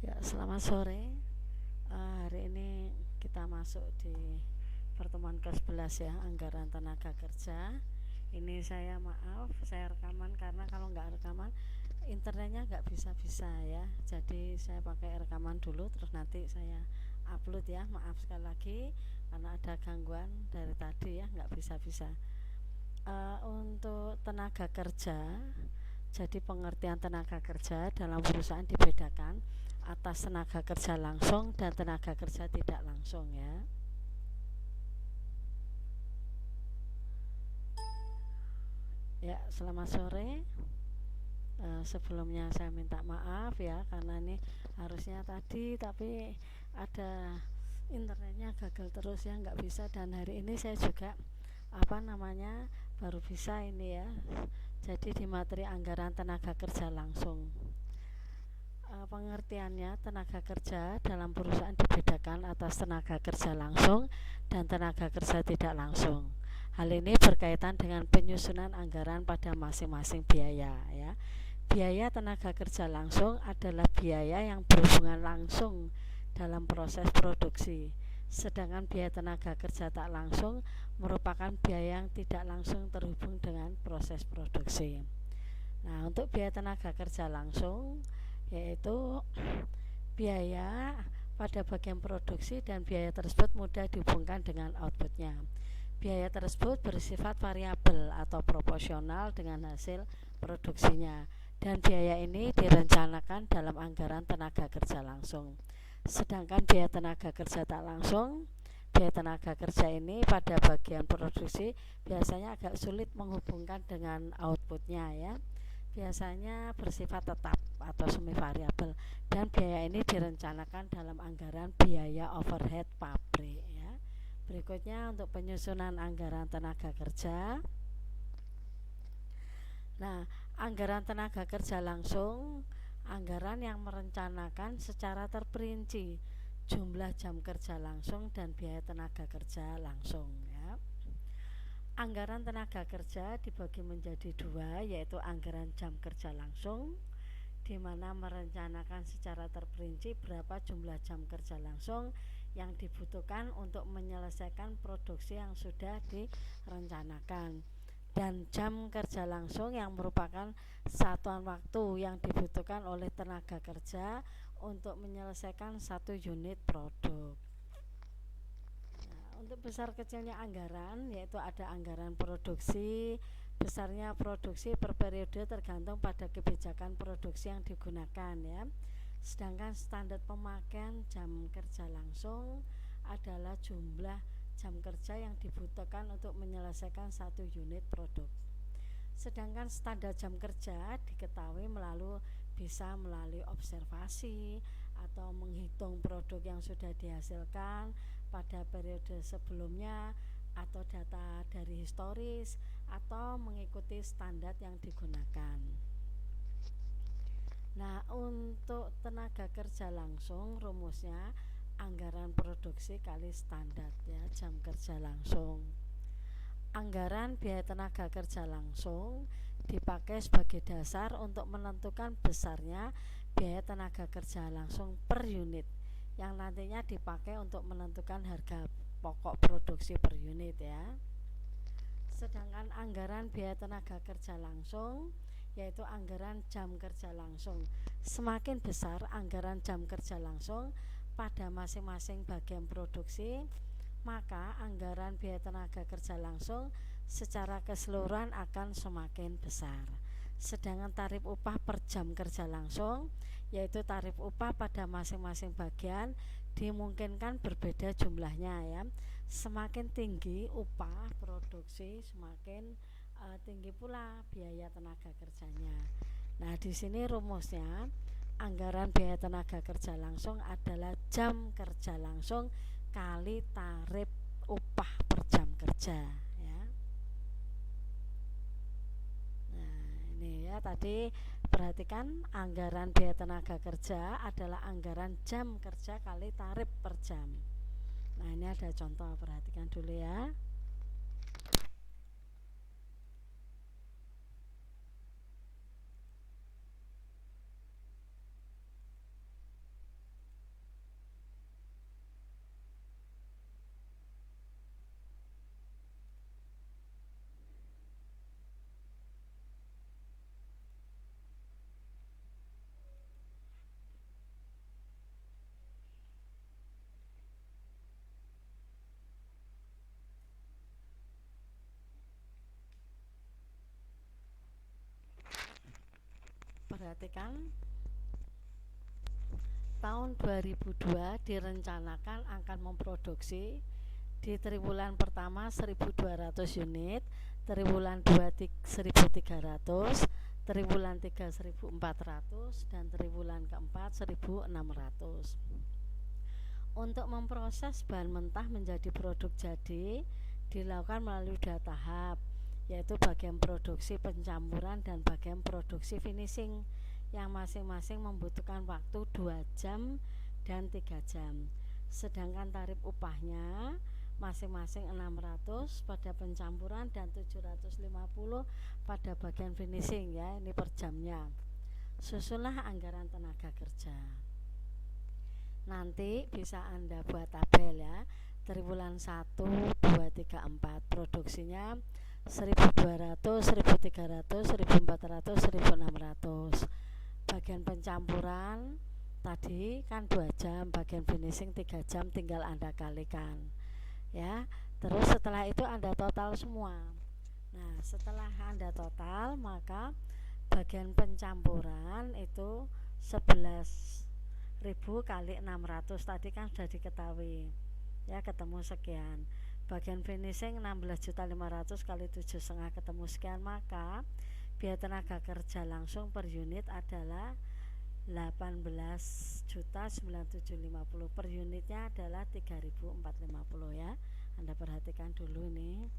Ya, selamat sore. Hari ini kita masuk di pertemuan ke-11 ya, anggaran tenaga kerja. Ini saya maaf, saya rekaman karena kalau nggak rekaman internetnya nggak bisa-bisa ya. Jadi saya pakai rekaman dulu, terus nanti saya upload ya. Maaf sekali lagi karena ada gangguan dari tadi ya, nggak bisa-bisa. Untuk tenaga kerja, jadi pengertian tenaga kerja dalam perusahaan dibedakan atas tenaga kerja langsung dan tenaga kerja tidak langsung ya. Ya, selamat sore. Sebelumnya saya minta maaf ya karena ini harusnya tadi tapi ada internetnya gagal terus ya, nggak bisa, dan hari ini saya juga baru bisa ini ya. Jadi di materi anggaran tenaga kerja langsung. Pengertiannya, tenaga kerja dalam perusahaan dibedakan atas tenaga kerja langsung dan tenaga kerja tidak langsung. Hal ini berkaitan dengan penyusunan anggaran pada masing-masing biaya ya. Biaya tenaga kerja langsung adalah biaya yang berhubungan langsung dalam proses produksi. Sedangkan biaya tenaga kerja tak langsung merupakan biaya yang tidak langsung terhubung dengan proses produksi. Nah, untuk biaya tenaga kerja langsung yaitu biaya pada bagian produksi dan biaya tersebut mudah dihubungkan dengan outputnya. Biaya tersebut bersifat variabel atau proporsional dengan hasil produksinya, dan biaya ini direncanakan dalam anggaran tenaga kerja langsung. Sedangkan biaya tenaga kerja tak langsung, biaya tenaga kerja ini pada bagian produksi biasanya agak sulit menghubungkan dengan outputnya ya. Biasanya bersifat tetap atau semi variabel, dan biaya ini direncanakan dalam anggaran biaya overhead pabrik ya. Berikutnya untuk penyusunan anggaran tenaga kerja. Nah, anggaran tenaga kerja langsung, anggaran yang merencanakan secara terperinci jumlah jam kerja langsung dan biaya tenaga kerja langsung ya. Anggaran tenaga kerja dibagi menjadi dua, yaitu anggaran jam kerja langsung, di mana merencanakan secara terperinci berapa jumlah jam kerja langsung yang dibutuhkan untuk menyelesaikan produksi yang sudah direncanakan, dan jam kerja langsung yang merupakan satuan waktu yang dibutuhkan oleh tenaga kerja untuk menyelesaikan satu unit produk. Untuk besar kecilnya anggaran, yaitu ada anggaran produksi. Besarnya produksi per periode tergantung pada kebijakan produksi yang digunakan ya. Sedangkan standar pemakaian jam kerja langsung adalah jumlah jam kerja yang dibutuhkan untuk menyelesaikan satu unit produk. Sedangkan standar jam kerja diketahui bisa melalui observasi atau menghitung produk yang sudah dihasilkan pada periode sebelumnya, atau data dari historis, atau mengikuti standar yang digunakan. Nah, untuk tenaga kerja langsung rumusnya anggaran produksi kali standar ya, jam kerja langsung. Anggaran biaya tenaga kerja langsung dipakai sebagai dasar untuk menentukan besarnya biaya tenaga kerja langsung per unit, yang nantinya dipakai untuk menentukan harga pokok produksi per unit ya. Sedangkan anggaran biaya tenaga kerja langsung yaitu anggaran jam kerja langsung. Semakin besar anggaran jam kerja langsung pada masing-masing bagian produksi, maka anggaran biaya tenaga kerja langsung secara keseluruhan akan semakin besar. Sedangkan tarif upah per jam kerja langsung, yaitu tarif upah pada masing-masing bagian, dimungkinkan berbeda jumlahnya ya. Semakin tinggi upah produksi, semakin tinggi pula biaya tenaga kerjanya. Nah, di sini rumusnya anggaran biaya tenaga kerja langsung adalah jam kerja langsung kali tarif upah per jam kerja ya. Nah, ini ya, tadi perhatikan anggaran biaya tenaga kerja adalah anggaran jam kerja kali tarif per jam. Nah, ini ada contoh, perhatikan dulu ya. perhatikan, tahun 2002 direncanakan akan memproduksi di triwulan pertama 1.200 unit, triwulan 2 1.300, triwulan 3 1.400, dan triwulan keempat 1.600. Untuk memproses bahan mentah menjadi produk jadi dilakukan melalui 2 tahap, yaitu bagian produksi pencampuran dan bagian produksi finishing, yang masing-masing membutuhkan waktu 2 jam dan 3 jam. Sedangkan tarif upahnya masing-masing 600 pada pencampuran dan 750 pada bagian finishing, ya, ini per jamnya. Susunlah anggaran tenaga kerja. Nanti bisa Anda buat tabel, ya. Triwulan 1, 2, 3, 4 produksinya 1.200, 1.300, 1.400, 1.600. Bagian pencampuran tadi kan 2 jam, bagian finishing 3 jam, tinggal Anda kalikan, ya. Terus setelah itu Anda total semua. Nah, setelah Anda total, maka bagian pencampuran itu 11.000 kali 600 tadi kan sudah diketahui, ya, ketemu sekian. Bagian finishing 16.500 kali 7,5 ketemu sekian, maka biaya tenaga kerja langsung per unit adalah 18.975.000, per unitnya adalah 3.450, ya. Anda perhatikan dulu nih.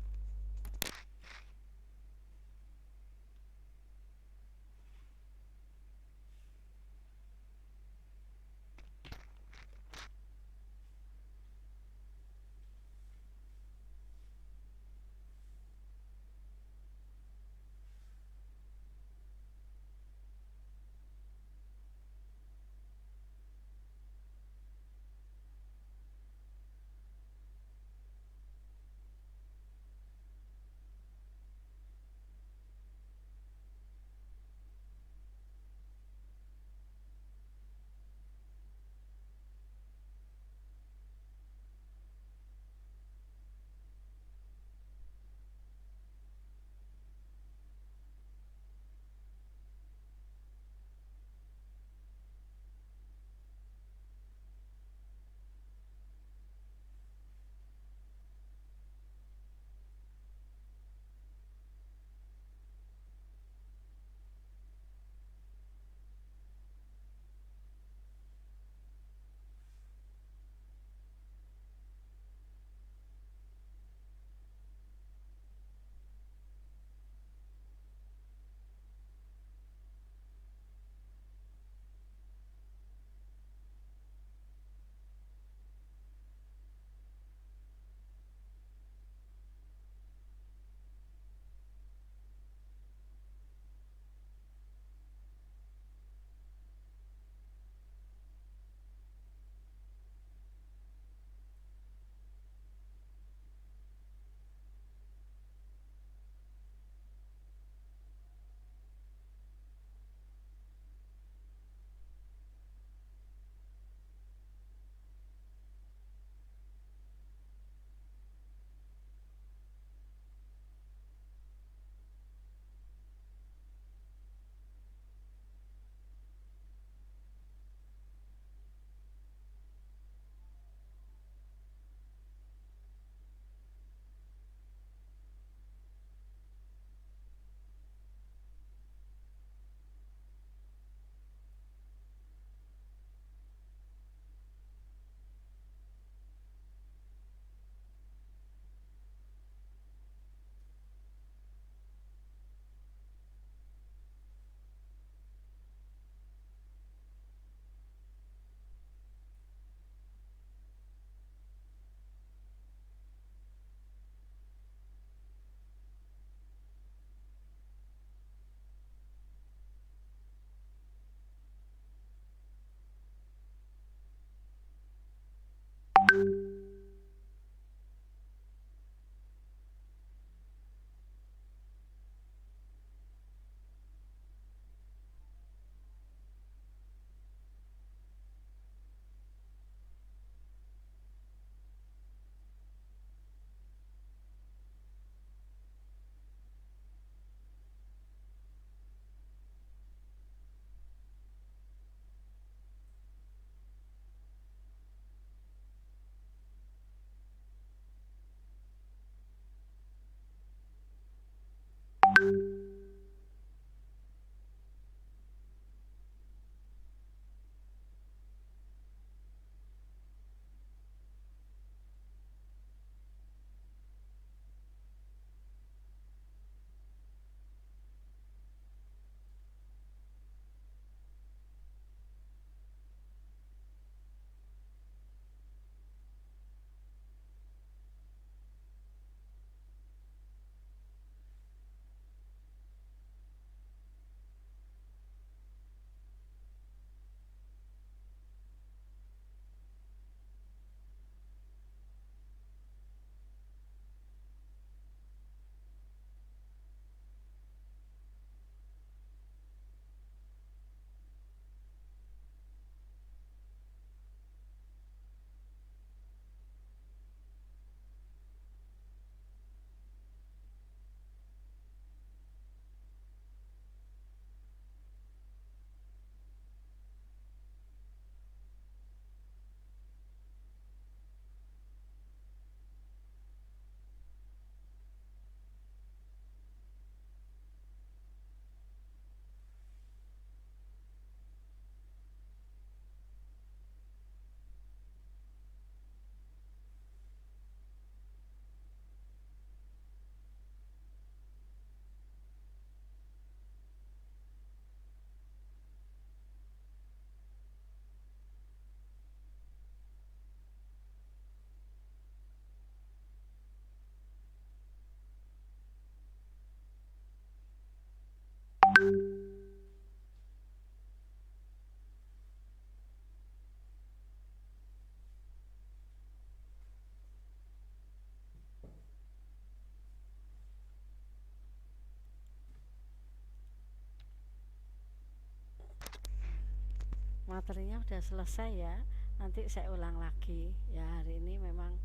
Materinya udah selesai ya. Nanti saya ulang lagi. Ya, hari ini memang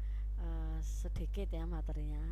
sedikit ya materinya.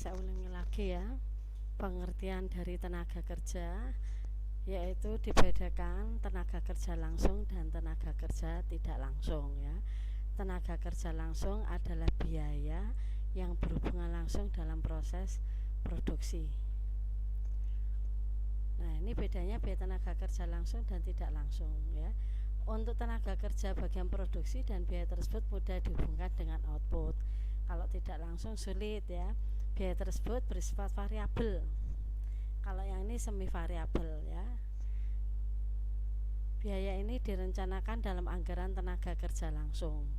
Saya ulangi lagi ya. Pengertian dari tenaga kerja yaitu dibedakan tenaga kerja langsung dan tenaga kerja tidak langsung ya. Tenaga kerja langsung adalah biaya yang berhubungan langsung dalam proses produksi. Nah, ini bedanya biaya tenaga kerja langsung dan tidak langsung ya. Untuk tenaga kerja bagian produksi dan biaya tersebut mudah dihubungkan dengan output. Kalau tidak langsung sulit ya. Biaya tersebut bersifat variabel. Kalau yang ini semi variabel ya. Biaya ini direncanakan dalam anggaran tenaga kerja langsung.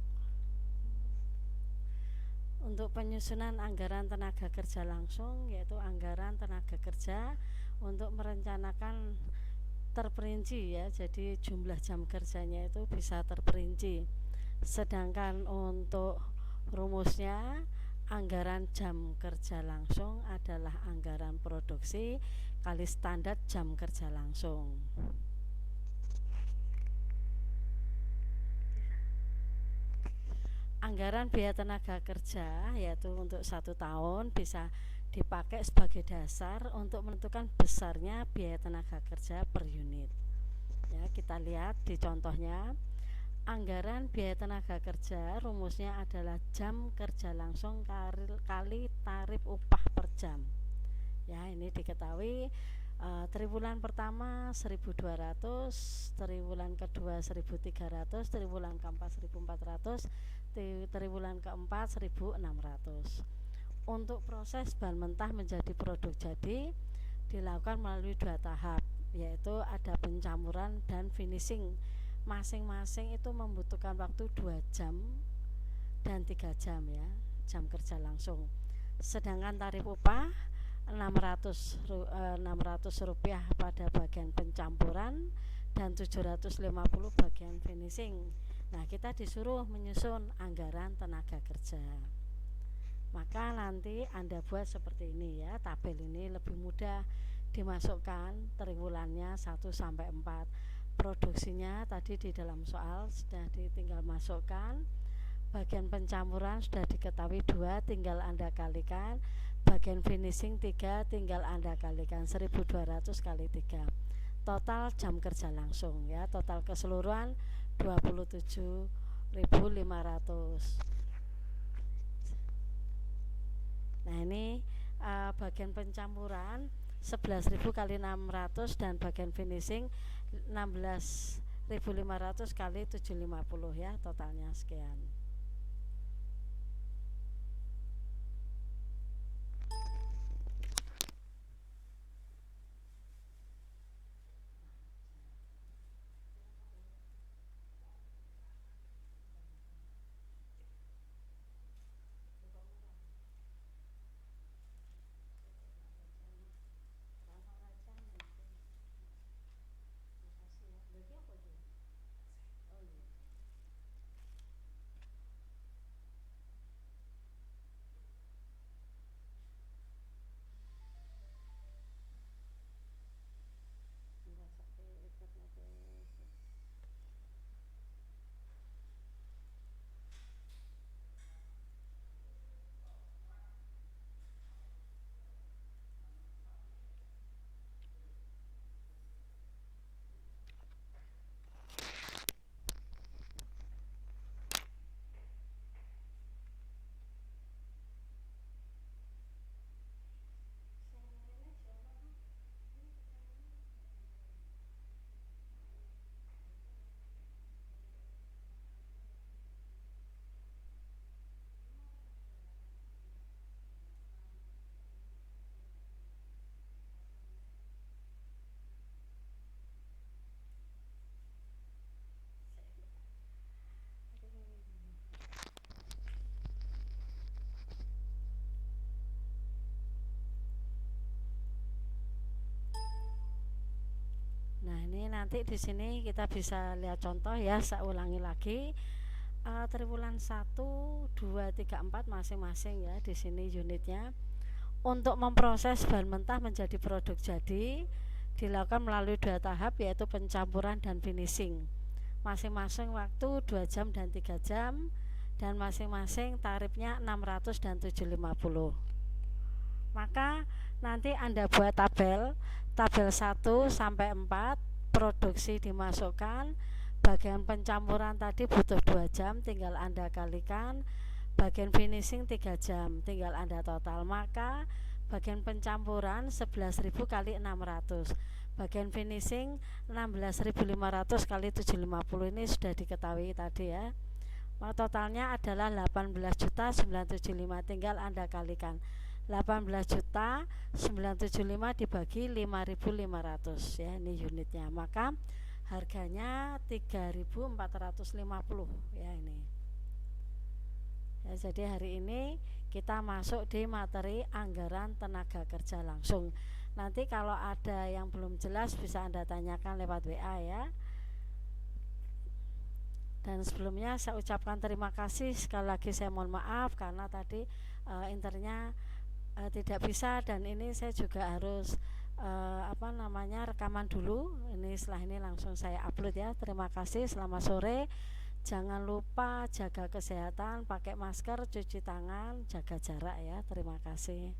Untuk penyusunan anggaran tenaga kerja langsung yaitu anggaran tenaga kerja untuk merencanakan terperinci ya, jadi jumlah jam kerjanya itu bisa terperinci. Sedangkan untuk rumusnya anggaran jam kerja langsung adalah anggaran produksi kali standar jam kerja langsung. Anggaran biaya tenaga kerja yaitu untuk 1 tahun bisa dipakai sebagai dasar untuk menentukan besarnya biaya tenaga kerja per unit. Ya, kita lihat di contohnya. Anggaran biaya tenaga kerja rumusnya adalah jam kerja langsung kali tarif upah per jam. Ya, ini diketahui triwulan pertama 1.200, triwulan kedua 1.300, triwulan keempat 1.400, triwulan keempat 1.600. Untuk proses bahan mentah menjadi produk jadi dilakukan melalui 2 tahap, yaitu ada pencampuran dan finishing. Masing-masing itu membutuhkan waktu 2 jam dan 3 jam ya, jam kerja langsung. Sedangkan tarif upah 600 rupiah pada bagian pencampuran dan 750 bagian finishing. Nah, kita disuruh menyusun anggaran tenaga kerja. Maka nanti Anda buat seperti ini ya. Tabel ini lebih mudah dimasukkan triwulannya 1 sampai 4. Produksinya tadi di dalam soal sudah ditinggal masukkan. Bagian pencampuran sudah diketahui 2, tinggal Anda kalikan. Bagian finishing 3, tinggal Anda kalikan. 1.200 kali 3. Total jam kerja langsung ya. Total keseluruhan 27.500. Nah, ini bagian pencampuran 11.000 kali 600 dan bagian finishing 16.500 kali 750 ya, totalnya sekian. Nah, ini nanti di sini kita bisa lihat contoh ya. Saya ulangi lagi. Triwulan 1, 2, 3, 4 masing-masing ya. Di sini unitnya. Untuk memproses bahan mentah menjadi produk jadi dilakukan melalui 2 tahap, yaitu pencampuran dan finishing. Masing-masing waktu 2 jam dan 3 jam dan masing-masing tarifnya 600 dan 750. Maka nanti Anda buat tabel 1 sampai 4, produksi dimasukkan, bagian pencampuran tadi butuh 2 jam, tinggal Anda kalikan, bagian finishing 3 jam, tinggal Anda total. Maka bagian pencampuran 11.000 kali 600, bagian finishing 16.500 kali 750, ini sudah diketahui tadi ya. Maka totalnya adalah 18.975, tinggal Anda kalikan 18.975 dibagi 5.500 ya, ini unitnya. Maka harganya 3.450 ya ini. Ya, jadi hari ini kita masuk di materi anggaran tenaga kerja langsung. Nanti kalau ada yang belum jelas bisa Anda tanyakan lewat WA ya. Dan sebelumnya saya ucapkan terima kasih, sekali lagi saya mohon maaf karena tadi internya tidak bisa, dan ini saya juga harus rekaman dulu. Ini setelah ini langsung saya upload ya. Terima kasih, selamat sore. Jangan lupa jaga kesehatan, pakai masker, cuci tangan, jaga jarak ya. Terima kasih.